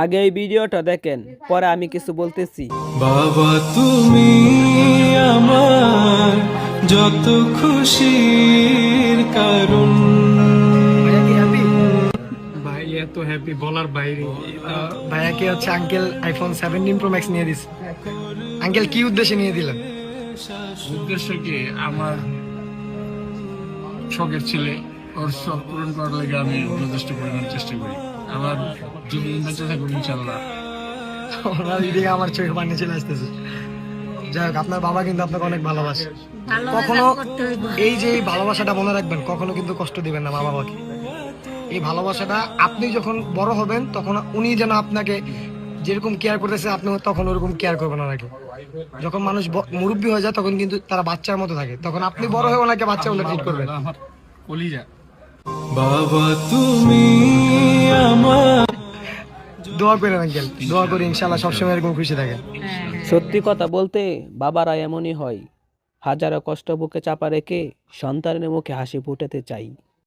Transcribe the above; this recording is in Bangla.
আগে এই ভিডিওটা দেখেন, পরে আমি কিছু বলতেছি। বাবা তুমি আমার যত খুশির কারণ। ভাই এত হ্যাপি বলার বাইরে। ভাইয়াকে হচ্ছে আঙ্কেল আইফোন 17 প্রো ম্যাক্স নিয়ে দিছে। আঙ্কেল কি উদ্দেশ্যে নিয়ে দিলেন? উদ্দেশ্য কি, আমার শখের ছেলে, ওর শখ পূরণ করার লাগে আমি যথেষ্ট পরিমাণ চেষ্টা করি। আমার জীবন বেঁচে থাকুক ইনশাল্লাহ। ওনার দিকে আমার চোখে পানি চলে আসতেছে। যাই হোক, আপনার বাবা কিন্তু আপনাকে অনেক ভালোবাসে। কখনো এই যে এই ভালোবাসাটা মনে রাখবেন, কখনো কিন্তু কষ্ট দিবেন না মা বাবাকে। এই ভালোবাসাটা আপনি যখন বড় হবেন তখন উনি যেন আপনাকে যেরকম কেয়ার করতেছে আপনি তখন ওরকম কেয়ার করবেন ওনাকে। যখন মানুষ মুরব্বী হয়ে যায় তখন কিন্তু তারা বাচ্চার মতো থাকে, তখন আপনি বড় হয়ে ওনাকে বাচ্চা বলে ট্রিট করবেন। আমার কলিজা। বাবা তুমি আমার দোয়া করেন আঙ্কেল, দোয়া করি ইনশাআল্লাহ সবসময় এরকম খুশি থাকেন। সত্যি কথা বলতে বাবারা এমনই হয়, হাজারো কষ্ট বুকে চাপা রেখে সন্তানের মুখে হাসি ফুটাতে চাই।